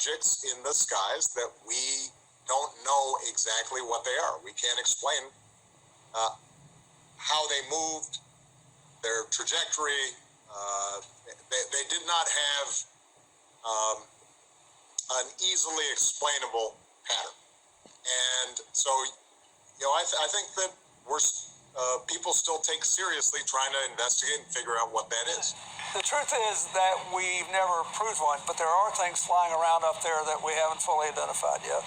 objects in the skies that we don't know exactly what they are. We can't explain how they moved, their trajectory. They did not have an easily explainable pattern. And so, I think that people still take seriously trying to investigate and figure out what that is. The truth is that we've never proved one, but there are things flying around up there that we haven't fully identified yet.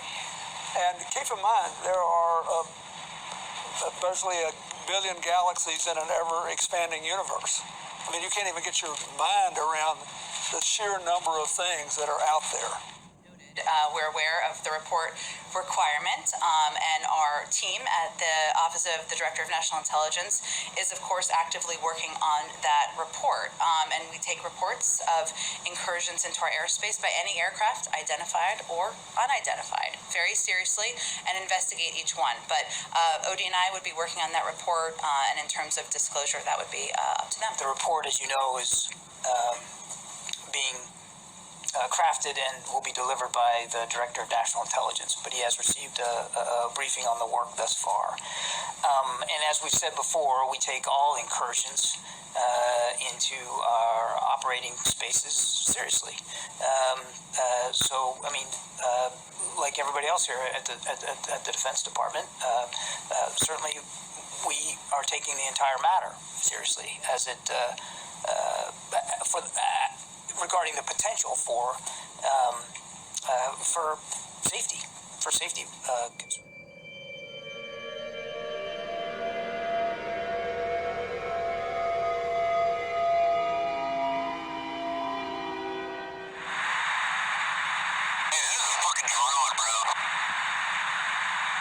And keep in mind, there are basically a billion galaxies in an ever-expanding universe. I mean, you can't even get your mind around the sheer number of things that are out there. We're aware of the report requirement, and our team at the Office of the Director of National Intelligence is, of course, actively working on that report. And we take reports of incursions into our airspace by any aircraft, identified or unidentified, very seriously and investigate each one. But Odie and I would be working on that report, and in terms of disclosure, that would be up to them. The report, as you know, is being crafted and will be delivered by the Director of National Intelligence, but he has received a briefing on the work thus far. And as we've said before, we take all incursions into our operating spaces seriously. So, I mean, like everybody else here at the Defense Department, certainly we are taking the entire matter seriously as it regarding the potential for safety concerns.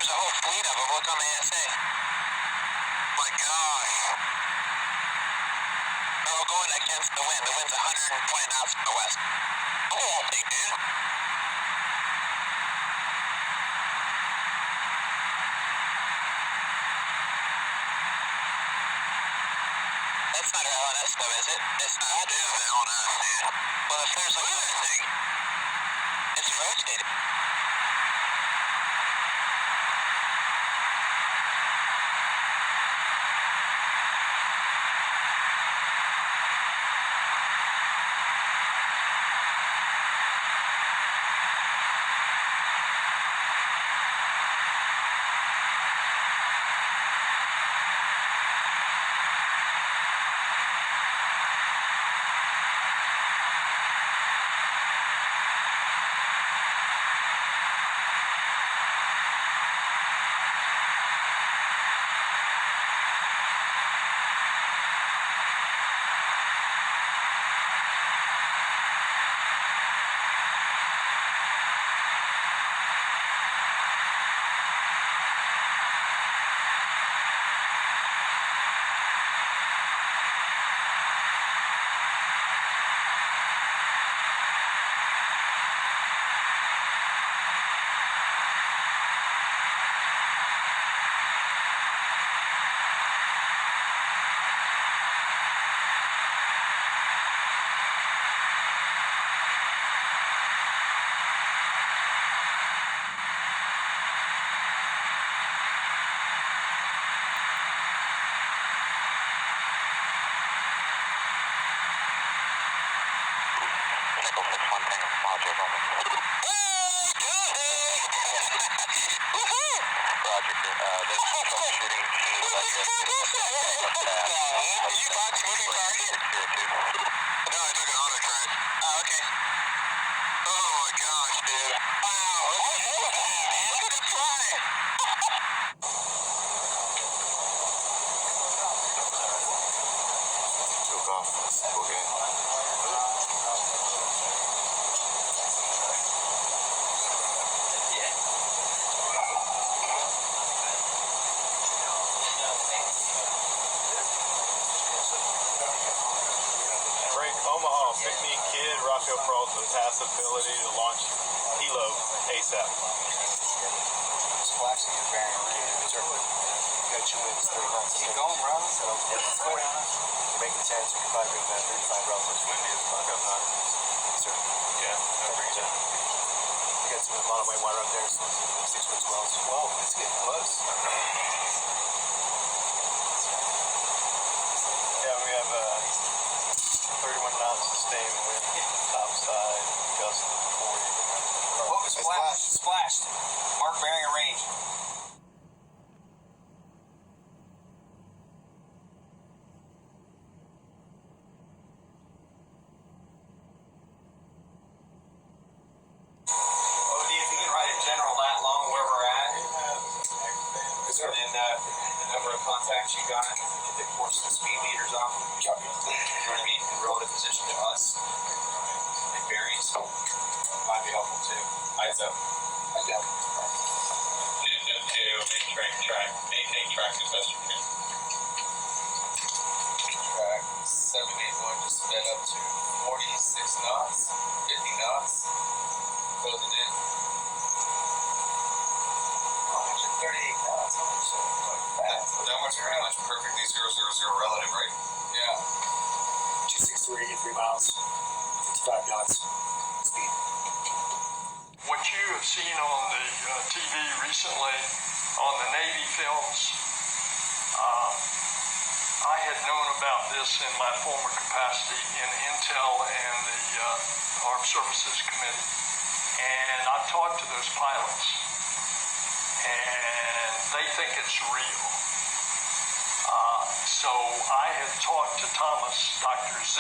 There's a whole fleet of them. Look on the ASA. My gosh. They're all going against the wind. The wind's 120 knots from the west. Oh, big dude. That's not our LNS though, is it? It's not. That is the LNS, dude. Well, if there's another thing, it's rotating. Ability to launch helo ASAP. Splashing is very rare. Got you in 3 months. Keep going, bro. So, you're making 10, so you probably bring that 35 routes. Windy as fuck outside. Sir. Yeah, that brings it. A lot of white water up there, so 6 foot swells. Whoa, it's getting close. Yeah, we have 31 knots sustained wind, topside, gust of 40. Whoa, splashed. Mark bearing a range. Oh, if you can write in general that long where we're at, and then the number of contacts you got, if it forces the speed meters off, you know what I mean, and relative position to us, and bearings, might be helpful too. Eyes up. Eyes down. Maintain track as best you can. Track 781 just sped up to 46 knots, 50 knots, closing in. 138 knots, holy shit, like fast. That one's pretty much perfectly 000 relative, right? Yeah. 263, 83 miles, 55 knots speed. What you have seen on the TV recently on the Navy films, I had known about this in my former capacity in Intel and the Armed Services Committee, and I've talked to those pilots, and they think it's real. So I had talked to Dr. Z,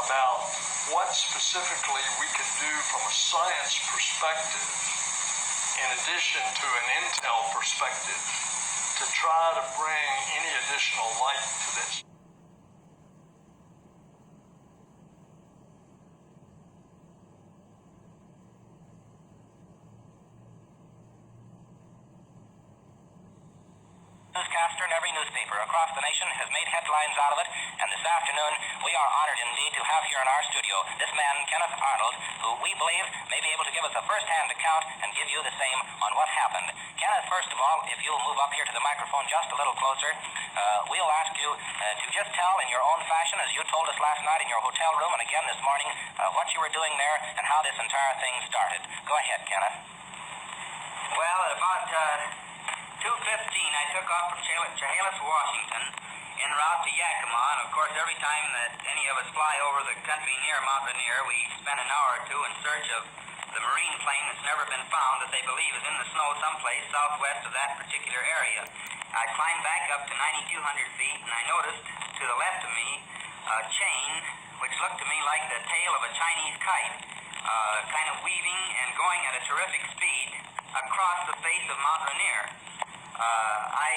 about what specifically we could do from a science perspective, in addition to an intel perspective, to try to bring any additional light to this. Newscaster in every newspaper across the nation has made headlines out of it, and this afternoon we are honored indeed to have here in our studio this man, Kenneth Arnold, who we believe may be able to give us a first-hand account and give you the same on what happened. Kenneth, first of all, if you'll move up here to the microphone just a little closer, we'll ask you to just tell in your own fashion, as you told us last night in your hotel room and again this morning, what you were doing there and how this entire thing started. Go ahead, Kenneth. Well, at about 2:15, I took off from Chehalis, Washington, en route to Yakima. And of course, every time that any of us fly over the country near Mount Rainier, we spend an hour or two in search of the marine plane that's never been found that they believe is in the snow someplace southwest of that particular area. I climbed back up to 9,200 feet, and I noticed to the left of me a chain which looked to me like the tail of a Chinese kite, kind of weaving and going at a terrific speed across the face of Mount Rainier. I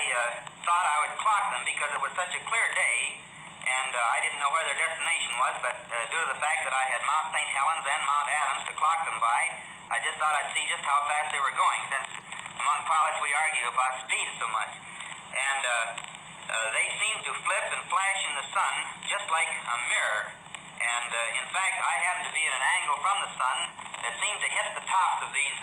thought I would clock them because it was such a clear day, and I didn't know where their destination was, but due to the fact that I had Mount St. Helens and Mount Adams to clock them by, I just thought I'd see just how fast they were going, since among pilots we argue about speed so much. And they seemed to flip and flash in the sun just like a mirror. And in fact, I happened to be at an angle from the sun that seemed to hit the tops of these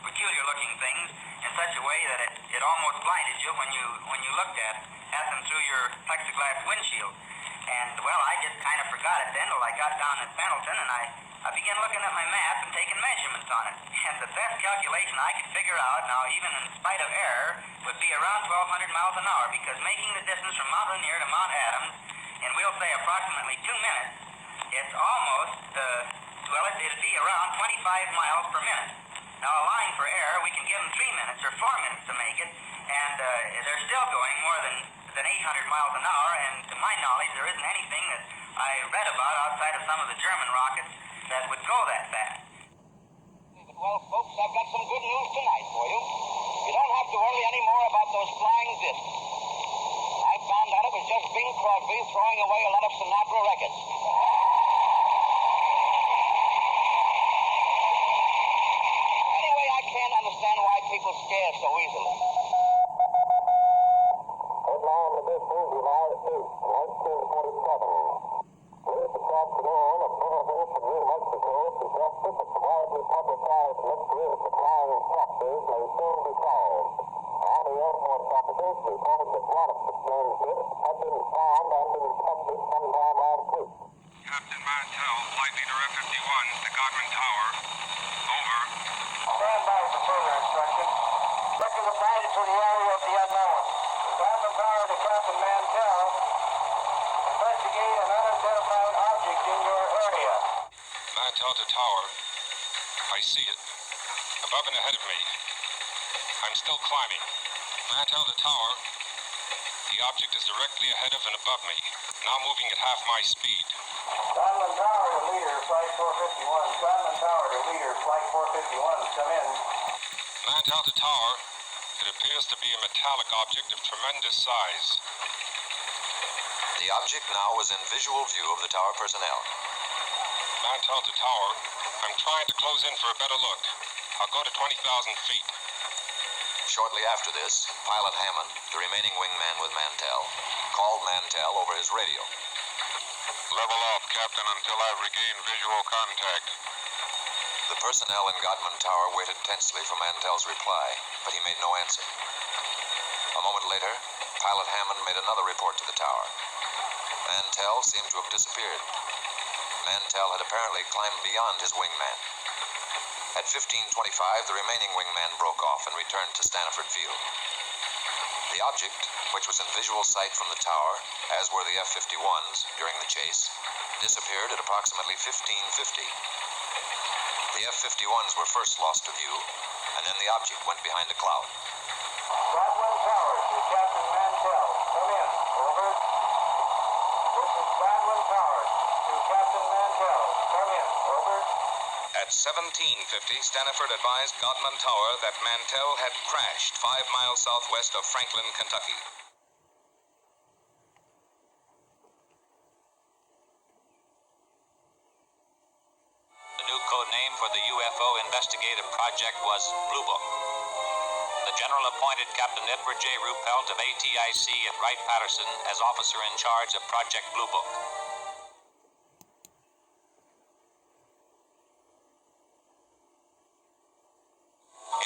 peculiar-looking things in such a way that it almost blinded you when you looked at them through your plexiglass windshield. And well, I just kind of forgot it then till I got down at Pendleton, and I began looking at my map and taking measurements on it. And the best calculation I could figure out, now even in spite of error, would be around 1,200 miles an hour, because making the distance from Mount Rainier to Mount Adams, and we'll say approximately 2 minutes, it's almost, it'd be around 25 miles per minute. Now, allowing for error, we can give them 3 minutes or 4 minutes to make it, and they're still going more than 800 miles an hour, and to my knowledge, there isn't anything that I read about outside of some of the German rockets that would go that fast. Well, folks, I've got some good news tonight for you. You don't have to worry any more about those flying discs. I found out it was just Bing Crosby throwing away a lot of Sinatra records. Anyway, I can't understand why people scare so easily. Headline the big news July 8, 1947. Police across the world of Pennsylvania and New Mexico suggested that the widely publicized mystery of the flying saucers may soon be solved. Army Air Force officers reported that one of the strange discs had been found and inspected sometime last week. Captain Mantell, Flight Leader F-51, to Godman Tower. Over. Stand by for further instruction. Sector divided to the area of the unknown. Command power to Captain Mantell. Investigate an unidentified object in your area. Mantell to tower. I see it. Above and ahead of me. I'm still climbing. Mantell to tower. The object is directly ahead of and above me. Now moving at half my speed. Conlon Tower to leader, flight 451. Conlon Tower to leader, flight 451. Come in. Mantell to tower. It appears to be a metallic object of tremendous size. The object now was in visual view of the tower personnel. Mantell to tower. I'm trying to close in for a better look. I'll go to 20,000 feet. Shortly after this, Pilot Hammond, the remaining wingman with Mantell, called Mantell over his radio. Level off, Captain, until I've regained visual contact. The personnel in Godman Tower waited tensely for Mantell's reply, but he made no answer. A moment later, Pilot Hammond made another report to the tower. Mantell seemed to have disappeared. Mantell had apparently climbed beyond his wingman. At 15:25, the remaining wingman broke off and returned to Stanford Field. The object, which was in visual sight from the tower, as were the F-51s during the chase, disappeared at approximately 15:50. The F-51s were first lost to view, and then the object went behind a cloud. Godwin Tower to Captain Mantell. Come in. Over. This is Godwin Tower to Captain Mantell. Come in. Over. At 17:50, Stanford advised Godman Tower that Mantell had crashed 5 miles southwest of Franklin, Kentucky. The new code name for the UFO investigative project was Blue Book. The general appointed Captain Edward J. Ruppelt of ATIC at Wright-Patterson as officer in charge of Project Blue Book.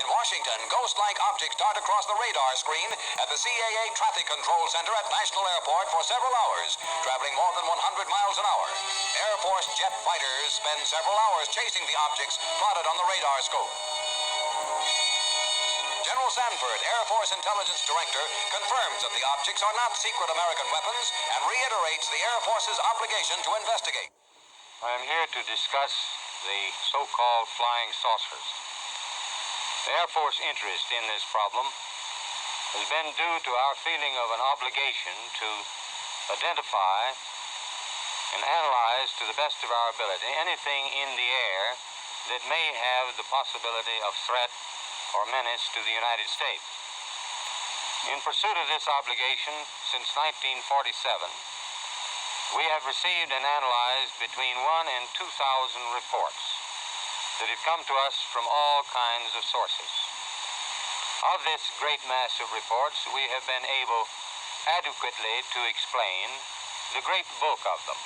In Washington, ghost-like objects dart across the radar screen at the CAA Traffic Control Center at National Airport for several hours, traveling more than 100 miles an hour. Air Force jet fighters spend several hours chasing the objects plotted on the radar scope. General Sanford, Air Force Intelligence Director, confirms that the objects are not secret American weapons and reiterates the Air Force's obligation to investigate. I am here to discuss the so-called flying saucers. The Air Force interest in this problem has been due to our feeling of an obligation to identify and analyze to the best of our ability anything in the air that may have the possibility of threat or menace to the United States. In pursuit of this obligation, since 1947, we have received and analyzed between 1,000 and 2,000 reports that have come to us from all kinds of sources. Of this great mass of reports, we have been able adequately to explain the great bulk of them,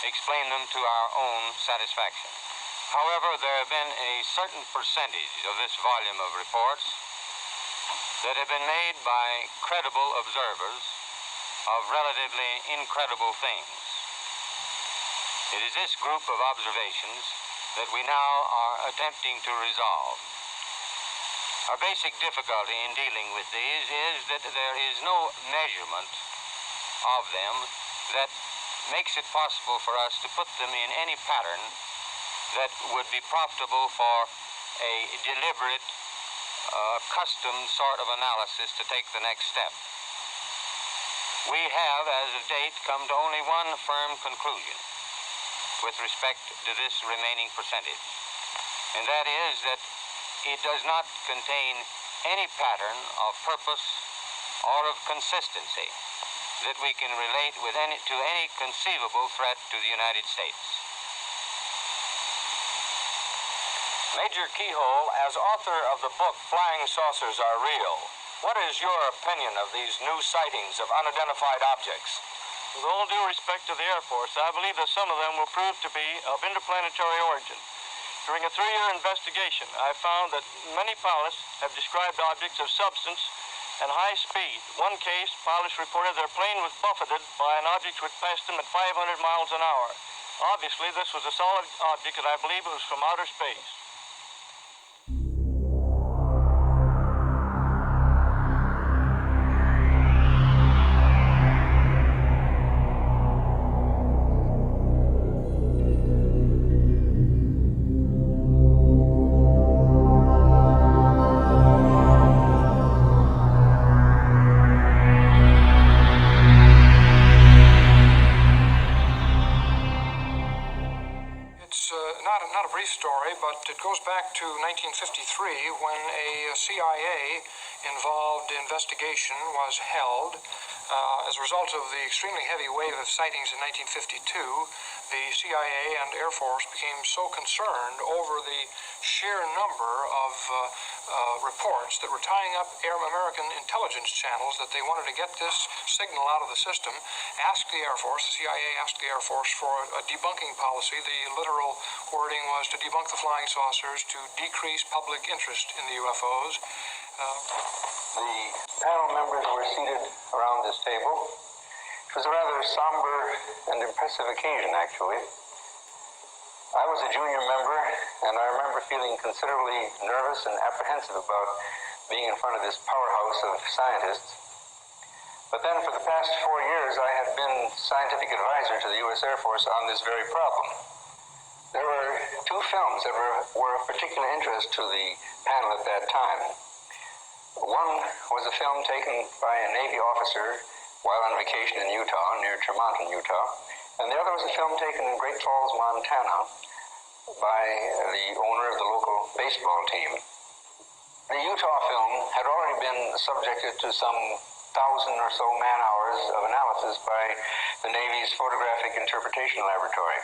explain them to our own satisfaction. However, there have been a certain percentage of this volume of reports that have been made by credible observers of relatively incredible things. It is this group of observations that we now are attempting to resolve. Our basic difficulty in dealing with these is that there is no measurement of them that makes it possible for us to put them in any pattern that would be profitable for a deliberate, custom sort of analysis to take the next step. We have, as of date, come to only one firm conclusion with respect to this remaining percentage, and that is that it does not contain any pattern of purpose or of consistency that we can relate with to any conceivable threat to the United States. Major Keyhole, as author of the book Flying Saucers Are Real, what is your opinion of these new sightings of unidentified objects? With all due respect to the Air Force, I believe that some of them will prove to be of interplanetary origin. During a 3-year investigation, I found that many pilots have described objects of substance and high speed. One case, pilots reported their plane was buffeted by an object which passed them at 500 miles an hour. Obviously, this was a solid object, and I believe it was from outer space. 1953 when a CIA-involved investigation was held. As a result of the extremely heavy wave of sightings in 1952, the CIA and Air Force became so concerned over the sheer number of reports that were tying up American intelligence channels that they wanted to get this signal out of the system, asked the Air Force, the CIA asked the Air Force for a debunking policy. The literal wording was to debunk the flying saucers, to decrease public interest in the UFOs. The panel members were seated around this table. It was a rather somber and impressive occasion, actually. I was a junior member, and I remember feeling considerably nervous and apprehensive about being in front of this powerhouse of scientists. But then for the past 4 years, I had been scientific advisor to the U.S. Air Force on this very problem. There were two films that were of particular interest to the panel at that time. One was a film taken by a Navy officer while on vacation in Utah, near Tremonton, Utah. And the other was a film taken in Great Falls, Montana, by the owner of the local baseball team. The Utah film had already been subjected to some 1,000 or so man-hours of analysis by the Navy's Photographic Interpretation Laboratory.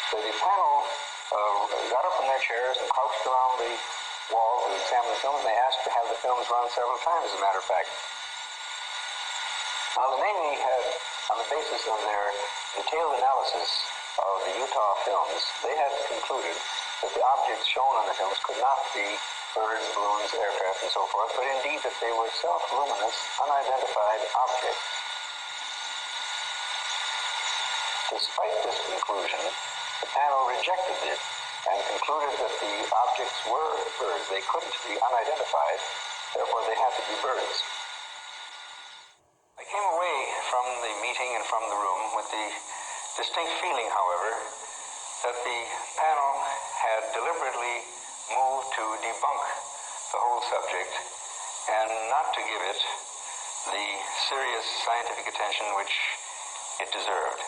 So the panel got up from their chairs and crouched around the wall to examine the films, and they asked to have the films run several times, as a matter of fact. Now, the Navy had, on the basis of their detailed analysis of the Utah films, they had concluded that the objects shown on the films could not be birds, balloons, aircraft, and so forth, but indeed that they were self-luminous, unidentified objects. Despite this conclusion, the panel rejected it and concluded that the objects were birds. They couldn't be unidentified, therefore they had to be birds. I came away from the meeting and from the room with the distinct feeling, however, that the panel had deliberately moved to debunk the whole subject and not to give it the serious scientific attention which it deserved.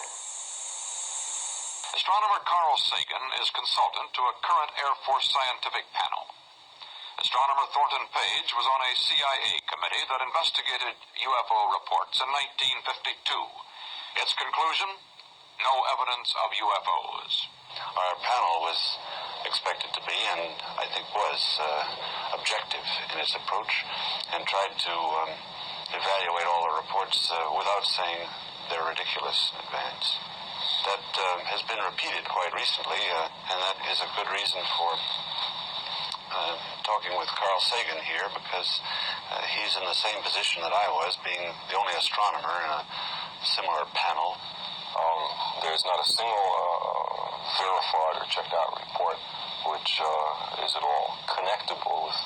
Astronomer Carl Sagan is consultant to a current Air Force scientific panel. Astronomer Thornton Page was on a CIA committee that investigated UFO reports in 1952. Its conclusion? No evidence of UFOs. Our panel was expected to be, and I think was, objective in its approach, and tried to evaluate all the reports without saying they're ridiculous in advance. That has been repeated quite recently, and that is a good reason for talking with Carl Sagan here, because he's in the same position that I was, being the only astronomer in a similar panel. There's not a single verified or checked out report which is at all connectable with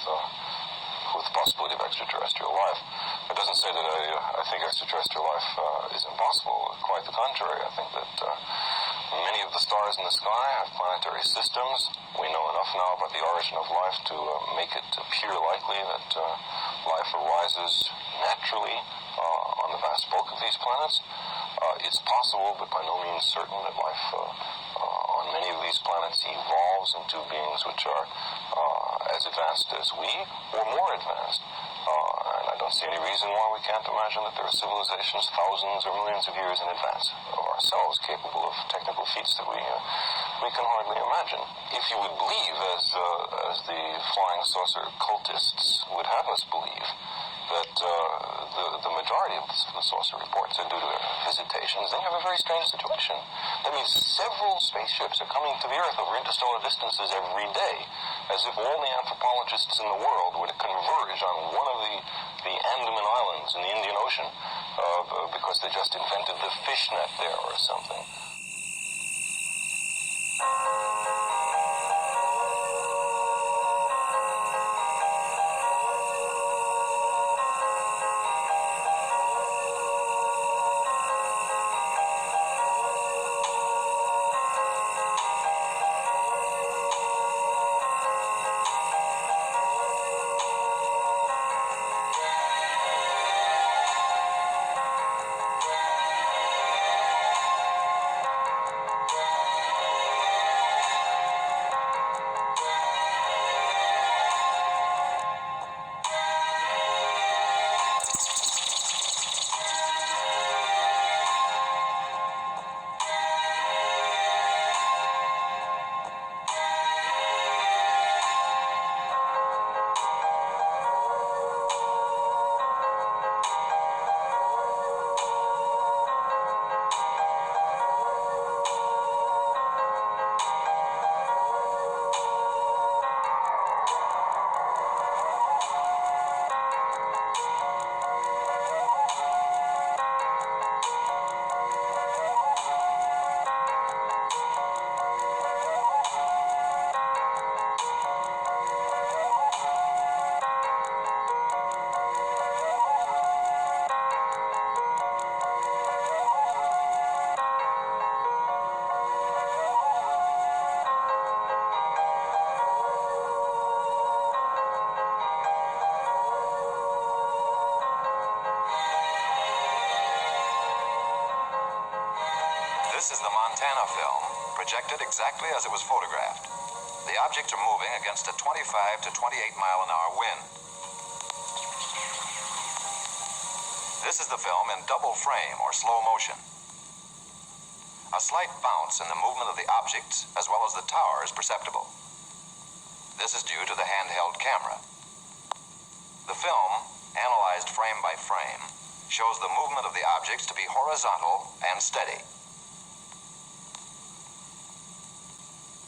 the possibility of extraterrestrial life. It doesn't say that I think extraterrestrial life is impossible. Quite the contrary. I think that many of the stars in the sky have planetary systems. We know enough now about the origin of life to make it appear likely that life arises naturally on the vast bulk of these planets. It's possible, but by no means certain, that life on many of these planets evolves into beings which are as advanced as we, or more advanced. And I don't see any reason why we can't imagine that there are civilizations thousands or millions of years in advance of ourselves, capable of technical feats that we can hardly imagine. If you would believe, as the flying saucer cultists would have us believe, that the majority of the saucer reports are due to visitations, then you have a very strange situation. That means several spaceships are coming to the Earth over interstellar distances every day, as if all the anthropologists in the world were to converge on one of the Andaman Islands in the Indian Ocean because they just invented the fishnet there or something. This is the Montana film, projected exactly as it was photographed. The objects are moving against a 25 to 28 mile an hour wind. This is the film in double frame or slow motion. A slight bounce in the movement of the objects as well as the tower is perceptible. This is due to the handheld camera. The film, analyzed frame by frame, shows the movement of the objects to be horizontal and steady.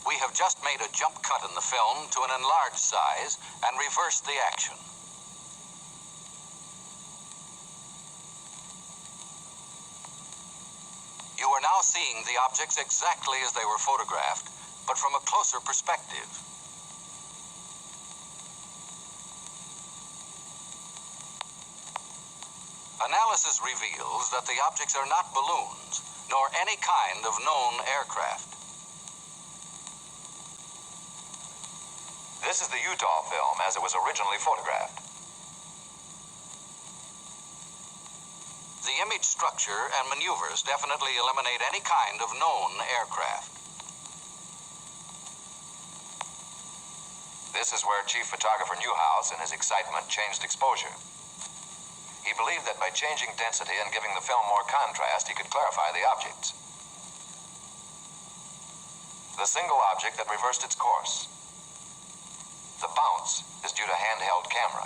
We have just made a jump cut in the film to an enlarged size and reversed the action. You are now seeing the objects exactly as they were photographed, but from a closer perspective. Analysis reveals that the objects are not balloons, nor any kind of known aircraft. This is the Utah film as it was originally photographed. The image structure and maneuvers definitely eliminate any kind of known aircraft. This is where Chief Photographer Newhouse, in his excitement, changed exposure. He believed that by changing density and giving the film more contrast, he could clarify the objects. The single object that reversed its course. The bounce is due to handheld camera.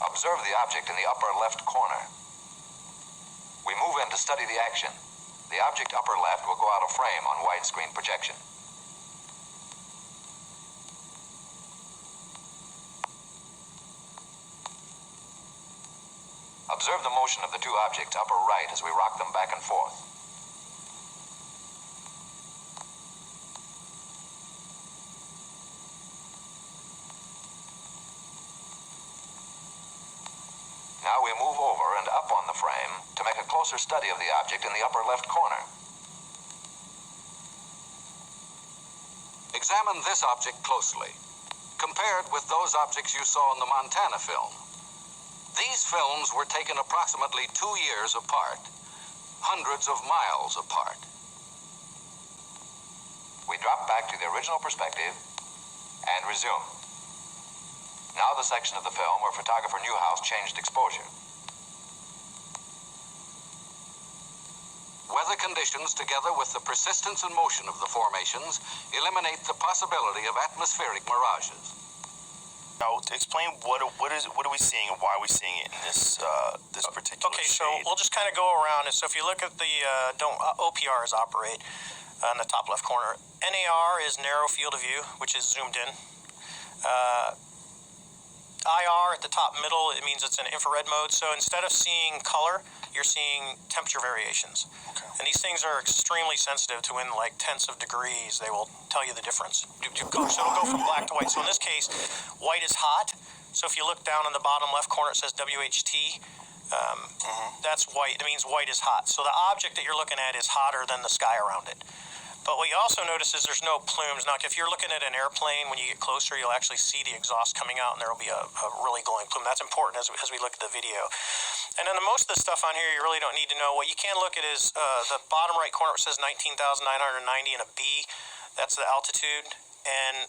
Observe the object in the upper left corner. We move in to study the action. The object upper left will go out of frame on widescreen projection. Observe the motion of the two objects upper right as we rock them back and forth. Now we move over and up on the frame to make a closer study of the object in the upper left corner. Examine this object closely, compared with those objects you saw in the Montana film. These films were taken approximately 2 years apart, hundreds of miles apart. We drop back to the original perspective and resume. Now the section of the film where photographer Newhouse changed exposure. Weather conditions, together with the persistence and motion of the formations, eliminate the possibility of atmospheric mirages. Now, to explain what are we seeing and why are we seeing it in this particular Okay, shade? so we'll just kind of go around it. So if you look at the OPRs operate in the top left corner. NAR is narrow field of view, which is zoomed in. IR at the top middle, it means it's in infrared mode. So instead of seeing color, you're seeing temperature variations. Okay. And these things are extremely sensitive to in like tenths of degrees. They will tell you the difference. So it'll go from black to white. So in this case, white is hot. So if you look down in the bottom left corner, it says WHT. That's white. That means white is hot. So the object that you're looking at is hotter than the sky around it. But what you also notice is there's no plumes. Now, if you're looking at an airplane, when you get closer, you'll actually see the exhaust coming out, and there will be a really glowing plume. That's important as we look at the video. And then most of the stuff on here you really don't need to know. What you can look at is the bottom right corner, it says 19,990 and a B. That's the altitude. And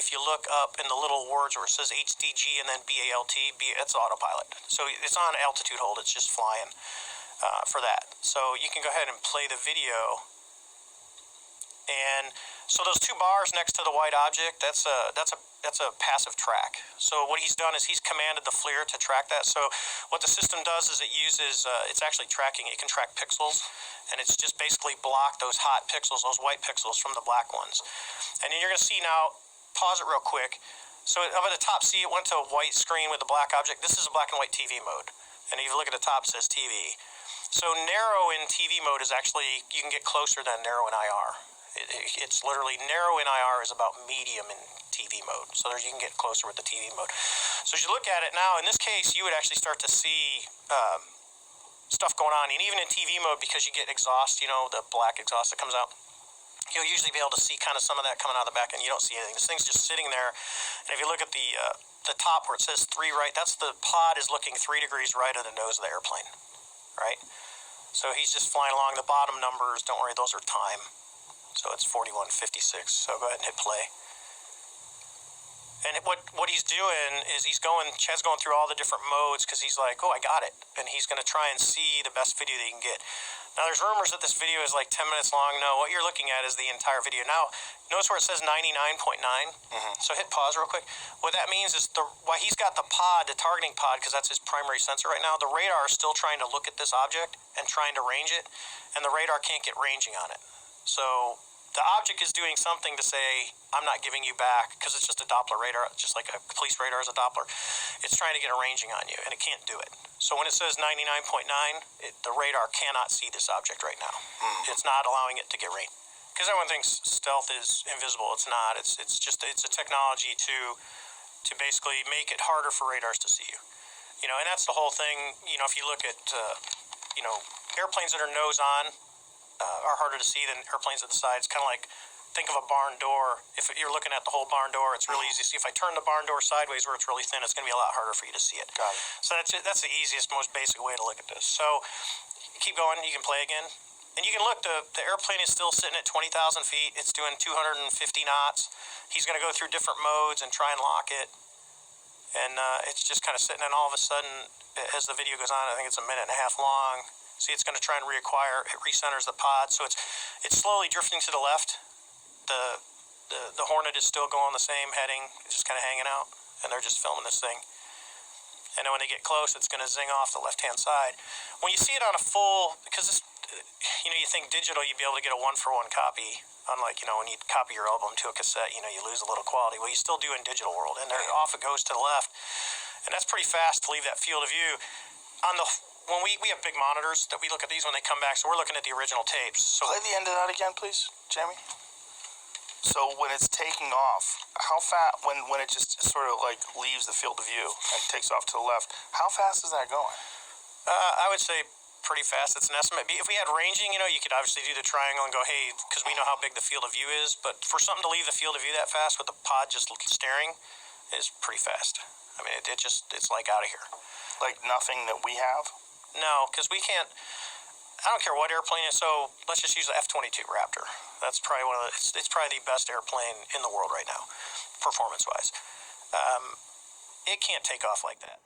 if you look up in the little words where it says HDG and then BALT, it's autopilot. So it's on altitude hold. It's just flying for that. So you can go ahead and play the video. And so those two bars next to the white object, that's a passive track. So what he's done is he's commanded the FLIR to track that. So what the system does is it uses, it's actually tracking, it can track pixels, and it's just basically block those hot pixels, those white pixels from the black ones. And then you're going to see now, pause it real quick. So up at the top, see it went to a white screen with the black object. This is a black and white TV mode. And if you look at the top, it says TV. So narrow in TV mode is actually, you can get closer than narrow in IR. It's literally narrow in IR is about medium in TV mode. So you can get closer with the TV mode. So as you look at it now, in this case, you would actually start to see stuff going on. And even in TV mode, because you get exhaust, you know, the black exhaust that comes out, you'll usually be able to see kind of some of that coming out of the back, and you don't see anything. This thing's just sitting there. And if you look at the top where it says 3 right, that's the pod is looking 3 degrees right of the nose of the airplane, right? So he's just flying along. The bottom numbers, don't worry, those are time. So it's 41:56. So go ahead and hit play. And what he's doing is Chad's going through all the different modes because he's like, oh, I got it. And he's going to try and see the best video that he can get. Now, there's rumors that this video is like 10 minutes long. No, what you're looking at is the entire video. Now, notice where it says 99.9? So hit pause real quick. What that means is why he's got the targeting pod, because that's his primary sensor right now, the radar is still trying to look at this object and trying to range it, and the radar can't get ranging on it. So the object is doing something to say, I'm not giving you back, because it's just a Doppler radar, just like a police radar is a Doppler. It's trying to get a ranging on you, and it can't do it. So when it says 99.9, the radar cannot see this object right now. It's not allowing it to get range. Because everyone thinks stealth is invisible. It's not. It's a technology to basically make it harder for radars to see you. You know, and that's the whole thing. You know, if you look at, airplanes that are nose on, are harder to see than airplanes at the side. It's kind of like, think of a barn door. If you're looking at the whole barn door, it's really easy to see. If I turn the barn door sideways where it's really thin, it's going to be a lot harder for you to see it. Got it. So that's the easiest, most basic way to look at this. So keep going. You can play again. And you can look, the airplane is still sitting at 20,000 feet. It's doing 250 knots. He's going to go through different modes and try and lock it. And it's just kind of sitting, and all of a sudden, as the video goes on, I think it's a minute and a half long. See, it's going to try and reacquire. It recenters the pod, so it's slowly drifting to the left. The Hornet is still going the same heading, it's just kind of hanging out, and they're just filming this thing. And then when they get close, it's going to zing off the left-hand side. When you see it on a full, because this, you think digital, you'd be able to get a one-for-one copy. Unlike, when you copy your album to a cassette, you lose a little quality. Well, you still do in digital world, and off it goes to the left, and that's pretty fast to leave that field of view. When we have big monitors that we look at these when they come back, so we're looking at the original tapes. So play the end of that again, please, Jamie. So when it's taking off, how fast? When it just sort of like leaves the field of view and takes off to the left, how fast is that going? I would say pretty fast. It's an estimate. If we had ranging, you could obviously do the triangle and go, hey, because we know how big the field of view is. But for something to leave the field of view that fast with the pod just staring is pretty fast. I mean, it's like out of here. Like nothing that we have. No, because we can't. I don't care what airplane is. So let's just use the F-22 Raptor. That's probably it's probably the best airplane in the world right now, performance-wise. It can't take off like that.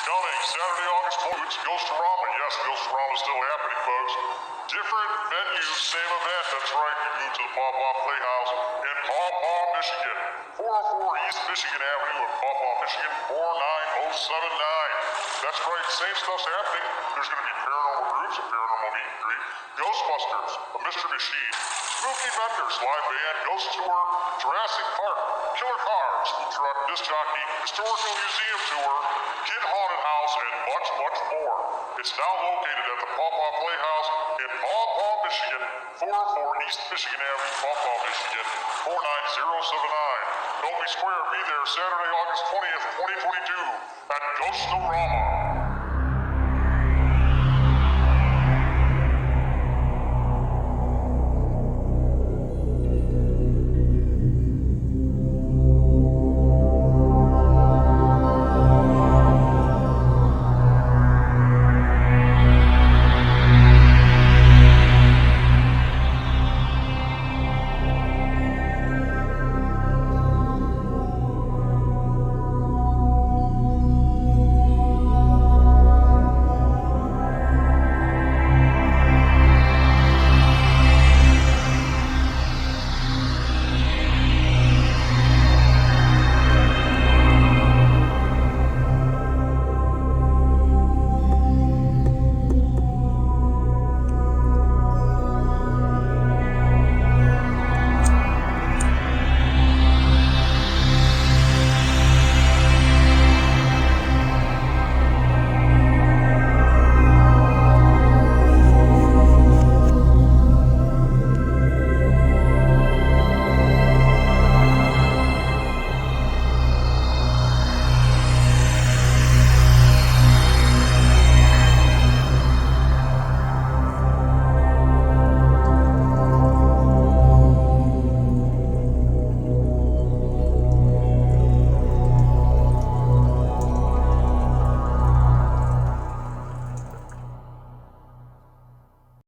Coming Saturday, August 4th, Ghost-O-Rama. Yes, Ghost-O-Rama is still happening, folks. Different venues, same event. That's right. You move to the Paw Paw Playhouse in Paw Paw, Michigan. 404 East Michigan Avenue in Paw Paw, Michigan, 49079. That's right. Same stuff's happening. There's going to be paranormal groups, a paranormal meet and greet, Ghostbusters, a mystery machine, spooky vendors, live band, ghost tour, Jurassic Park, killer cars, truck, disc jockey, historical museum tour, kid haunted house, and much, much more. It's now located at the Paw Paw Playhouse in Paw Paw, Michigan, 404 East Michigan Avenue, Paw Paw, Michigan, 49079. Don't be square. Be there Saturday, August 20th, 2022 at Ghost-O-Rama.